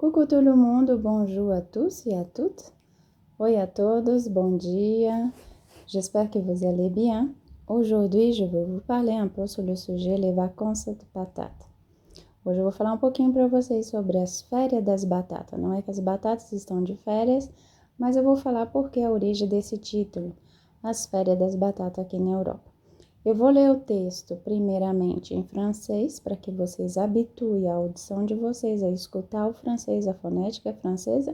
Coucou tout le monde, bonjour à tous et à toutes. Oi à todos, bom dia. J'espère que vous allez bien. Aujourd'hui, je vais vous parler un peu sur le sujet les vacances de batata. Hoje eu vou falar um pouquinho para vocês sobre as férias das batatas. Não é que as batatas estão de férias, mas eu vou falar porque a origem desse título, as férias das batatas aqui na Europa. Eu vou ler o texto primeiramente em francês, para que vocês habituem a audição de vocês a escutar o francês, a fonética francesa,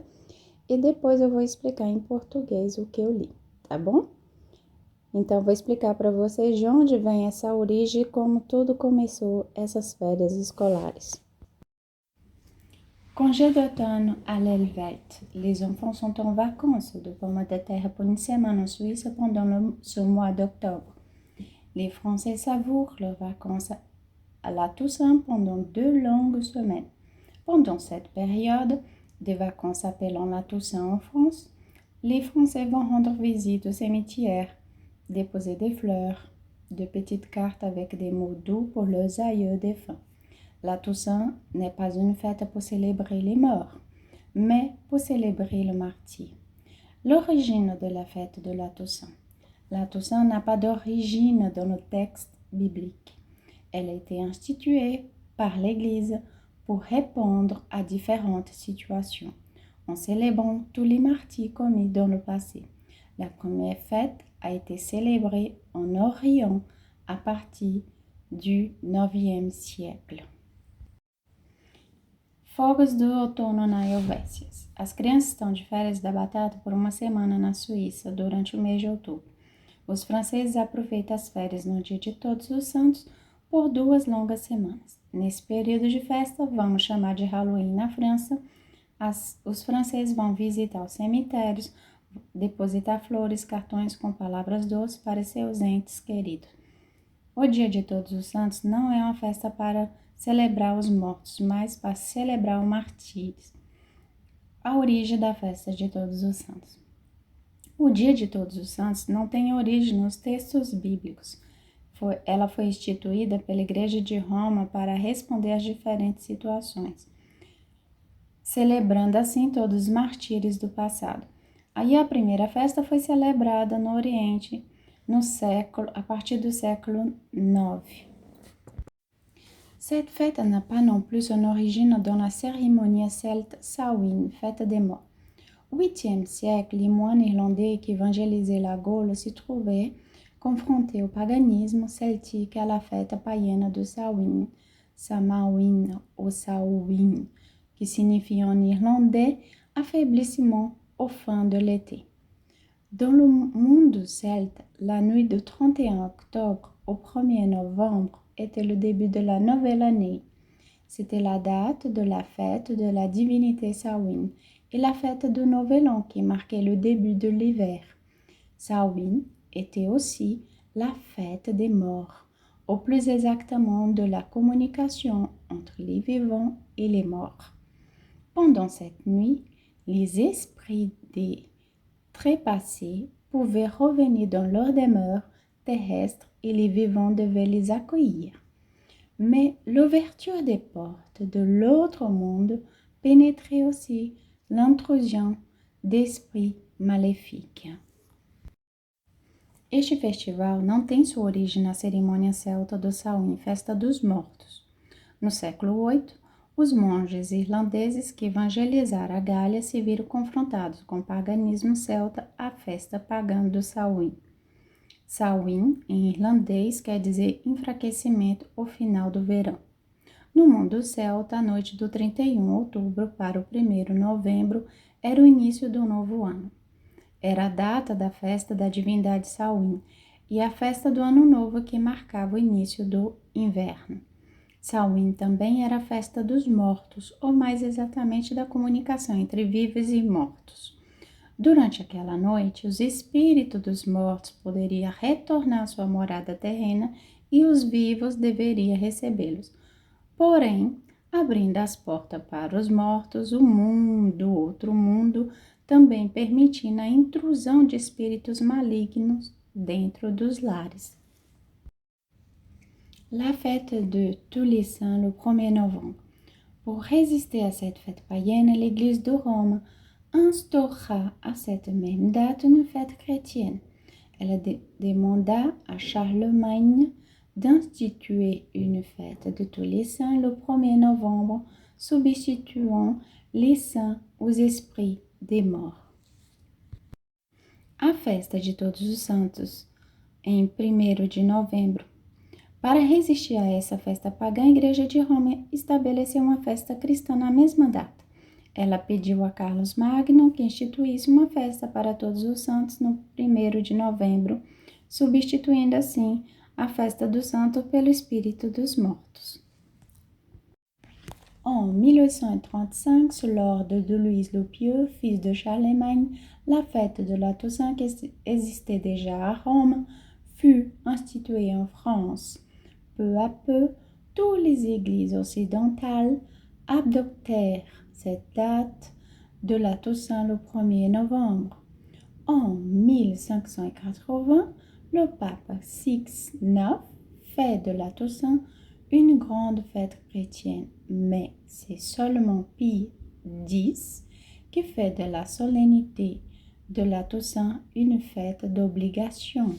e depois eu vou explicar em português o que eu li, tá bom? Então, vou explicar para vocês de onde vem essa origem e como tudo começou essas férias escolares. Congé d'automne à l'aile verte. Les enfants sont en vacances de pommes de terre pour une semaine en Suisse pendant ce mois d'octobre. Les Français savourent leurs vacances à la Toussaint pendant 2 longues semaines. Pendant cette période, des vacances appelant la Toussaint en France, les Français vont rendre visite au cimetière, déposer des fleurs, de petites cartes avec des mots doux pour leurs aïeux défunts. La Toussaint n'est pas une fête pour célébrer les morts, mais pour célébrer le martyr. L'origine de la fête de la Toussaint. La Toussaint n'a pas d'origine dans le texte biblique. Elle a été instituée par l'Église pour répondre à différentes situations, en célébrant tous les martyrs commis dans le passé. La première fête a été célébrée en Orient à partir du IXe siècle. Fogos do outono na Helvécia. As crianças estão de férias da batata por uma semana na Suíça durante o mês de outubro. Os franceses aproveitam as férias no dia de Todos os Santos por 2 longas semanas. Nesse período de festa, vamos chamar de Halloween na França, os franceses vão visitar os cemitérios, depositar flores, cartões com palavras doces para seus entes queridos. O dia de Todos os Santos não é uma festa para celebrar os mortos, mas para celebrar o martírio. A origem da festa de Todos os Santos. O dia de Todos os Santos não tem origem nos textos bíblicos. Ela foi instituída pela Igreja de Roma para responder às diferentes situações, celebrando assim todos os martírios do passado. Aí a primeira festa foi celebrada no Oriente a partir do século IX. Cette fête n'a pas non plus son origine dans la cérémonie celte Samhain, fête des morts. Au 8e siècle, les moines irlandais qui évangélisaient la Gaule se trouvaient confrontés au paganisme celtique à la fête païenne de Samhain, Samhain ou Samhain, qui signifie en irlandais affaiblissement au fin de l'été. Dans le monde celte, la nuit du 31 octobre au 1er novembre était le début de la nouvelle année. C'était la date de la fête de la divinité Samhain et la fête du Nouvel An qui marquait le début de l'hiver. Samhain était aussi la fête des morts, ou plus exactement de la communication entre les vivants et les morts. Pendant cette nuit, les esprits des trépassés pouvaient revenir dans leur demeure terrestre et les vivants devaient les accueillir. Mais l'ouverture des portes de l'autre monde pénétrait aussi l'intrusion d'esprits maléfiques. Este festival não tem sua origem na cerimônia celta do Samhain, Festa dos Mortos. No século VIII, os monges irlandeses que evangelizaram a Gália se viram confrontados com o paganismo celta, a festa pagã do Samhain. Samhain, em irlandês, quer dizer enfraquecimento ou final do verão. No mundo celta, a noite do 31 de outubro para o 1º de novembro era o início do novo ano. Era a data da festa da divindade Samhain e a festa do ano novo que marcava o início do inverno. Samhain também era a festa dos mortos, ou mais exatamente da comunicação entre vivos e mortos. Durante aquela noite, os espíritos dos mortos poderiam retornar à sua morada terrena e os vivos deveriam recebê-los. Porém, abrindo as portas para os mortos, o outro mundo, também permitindo a intrusão de espíritos malignos dentro dos lares. La fête de tous les saints le 1er novembre. Pour résister à cette fête païenne, l'Église de Rome instaura à cette même date une fête chrétienne. Elle demanda à Charlemagne d'instituer une fête de tous les saints le 1er novembre, substituant les saints aux esprits des morts. A festa de Todos os Santos, em 1º de novembro. Para resistir a essa festa pagã, a Igreja de Roma estabeleceu uma festa cristã na mesma data. Ela pediu a Carlos Magno que instituísse uma festa para Todos os Santos no 1º de novembro, substituindo assim a festa do santo pelo Espírito dos mortos. En 1835, sous l'ordre de Louis le Pieux, fils de Charlemagne, la fête de la Toussaint, qui existait déjà à Rome, fut instituée en France. Peu à peu, toutes les églises occidentales adoptèrent cette date de la Toussaint le 1er novembre. En 1580, le pape Six IX fait de la Toussaint une grande fête chrétienne, mais c'est seulement Pie X qui fait de la solennité de la Toussaint une fête d'obligation.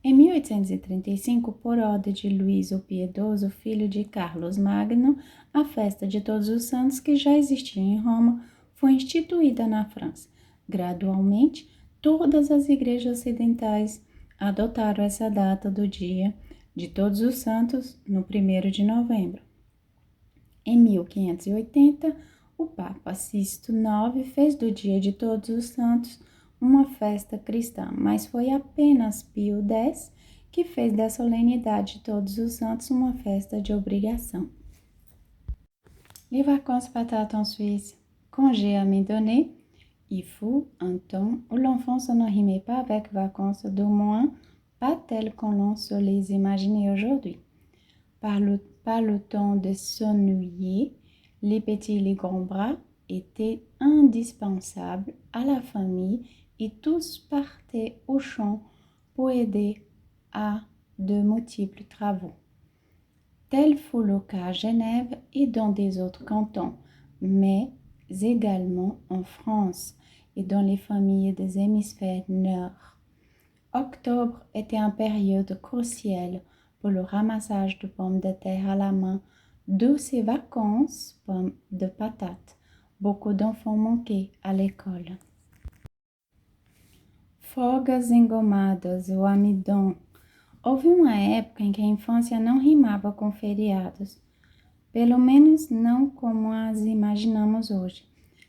Em 1835, por ordem de Luís o Piedoso, filho de Carlos Magno, a festa de Todos os Santos, que já existia em Roma, foi instituída na França. Gradualmente, todas as igrejas ocidentais adotaram essa data do dia de Todos os Santos no 1º de novembro. Em 1580, o Papa Sisto IX fez do dia de Todos os Santos uma festa cristã, mas foi apenas Pio X que fez da solenidade de Todos os Santos uma festa de obrigação. Les vacances patates en Suisse, congé à me donner, il faut un temps où l'enfance ne rimait pas avec vacances, du moins pas telles qu'on l'on se les imaginer aujourd'hui. Pas le temps de s'ennuyer, les petits et les grands bras étaient indispensables à la famille et tous partaient au champ pour aider à de multiples travaux. Tel fut le cas à Genève et dans des autres cantons, mais également en France et dans les familles des hémisphères nord. Octobre était une période cruciale pour le ramassage de pommes de terre à la main, d'où ces vacances pommes de patates. Beaucoup d'enfants manquaient à l'école. Folgas engomadas, o amidon. Houve uma época em que a infância não rimava com feriados, pelo menos não como as imaginamos hoje.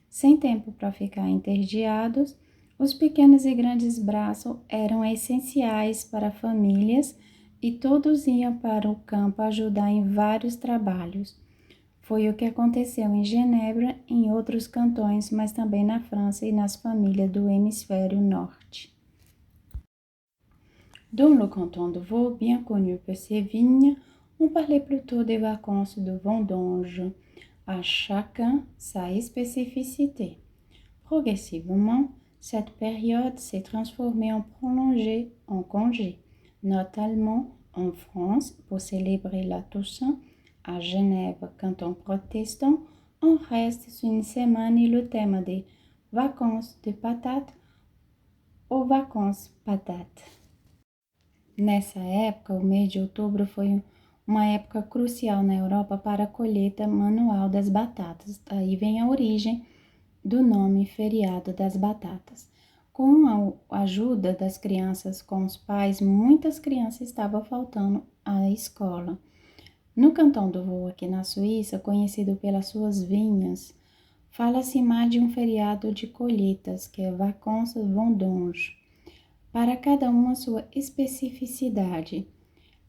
Sem tempo para ficar entediados, os pequenos e grandes braços eram essenciais para famílias e todos iam para o campo ajudar em vários trabalhos. Foi o que aconteceu em Genebra, em outros cantões, mas também na França e nas famílias do hemisfério norte. Dans le canton de Vaud, bien connu pour ses vignes, on parlait plutôt des vacances de vendange, à chacun sa spécificité. Progressivement, cette période s'est transformée en prolongée en congé, notamment en France pour célébrer la Toussaint, à Genève, canton protestant, on reste sur une semaine et le thème des vacances de patates ou vacances patates. Nessa época, o mês de outubro foi uma época crucial na Europa para a colheita manual das batatas. Daí vem a origem do nome feriado das batatas. Com a ajuda das crianças com os pais, muitas crianças estavam faltando à escola. No cantão do Vaud, aqui na Suíça, conhecido pelas suas vinhas, fala-se mais de um feriado de colheitas, que é vacances vendanges. Para cada uma sua especificidade.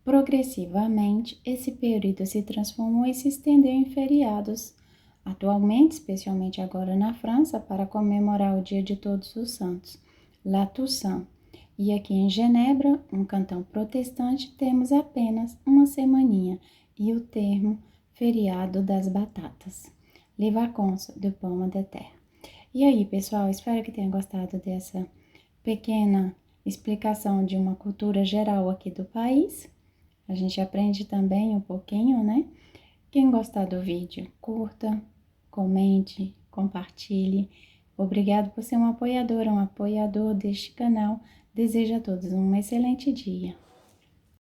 Progressivamente, esse período se transformou e se estendeu em feriados. Atualmente, especialmente agora na França, para comemorar o Dia de Todos os Santos, La Toussaint. E aqui em Genebra, um cantão protestante, temos apenas uma semaninha e o termo feriado das batatas. Les vacances de pommes de terre. E aí, pessoal, espero que tenham gostado dessa pequena explicação de uma cultura geral aqui do país. A gente aprende também um pouquinho, né? Quem gostar do vídeo, curta, comente, compartilhe. Obrigado por ser um apoiador deste canal. Desejo a todos um excelente dia.